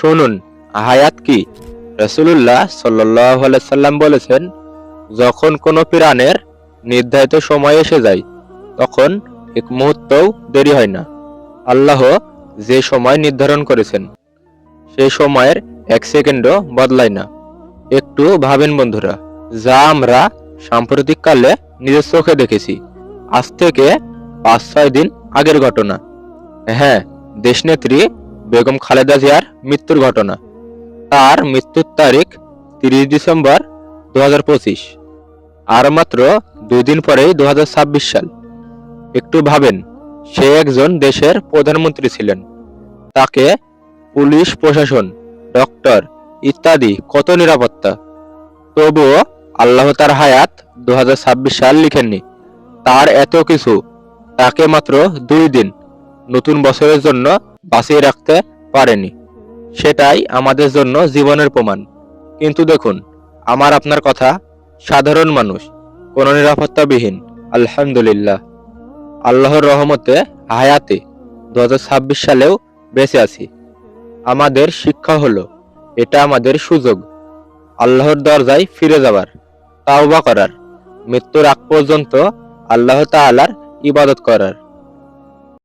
শুনুন, হায়াত কি? রাসূলুল্লাহ সাল্লাল্লাহু আলাইহি সাল্লাম বলেছেন, যখন কোনো প্রাণের নির্ধারিত সময় এসে যায় তখন এক মুহূর্তও দেরি হয় না। আল্লাহ যে সময় নির্ধারণ করেছেন সেই সময়ের এক সেকেন্ডও বদলায় না। একটু ভাবেন বন্ধুরা, যা আমরা সাম্প্রতিককালে নিজের চোখে দেখেছি, আজ থেকে ৫-৬ দিন আগের ঘটনা। হ্যাঁ, দেশনেত্রী বেগম খালেদা জিয়ার মৃত্যুর ঘটনা। তার মৃত্যুর তারিখ ৩০ ডিসেম্বর ২০২৫। আর মাত্র ২ দিন পরেই ২০২৬ সাল। একটু ভাবেন, সে একজন দেশের প্রধানমন্ত্রী ছিলেন। তাকে পুলিশ প্রশাসন, ডক্টর ইত্যাদি কত নিরাপত্তা, তবুও আল্লাহ তার হায়াত ২০২৬ সাল লিখেননি। তার এত কিছু তাকে মাত্র ২ দিন নতুন বছরের জন্য বাঁচিয়ে রাখতে পারেনি। সেটাই আমাদের জন্য জীবনের প্রমাণ। কিন্তু দেখুন, আমার আপনার কথা, সাধারণ মানুষ, কোনো নিরাপত্তাবিহীন। আলহামদুলিল্লাহ, আল্লাহর রহমতে হায়াতে ২০২৬ সালেও বেঁচে আছি। আমাদের শিক্ষা হলো, এটা আমাদের সুযোগ আল্লাহর দরজায় ফিরে যাবার, তাওবা করার, মৃত্যুর আগ পর্যন্ত আল্লাহ তাআলার ইবাদত করার।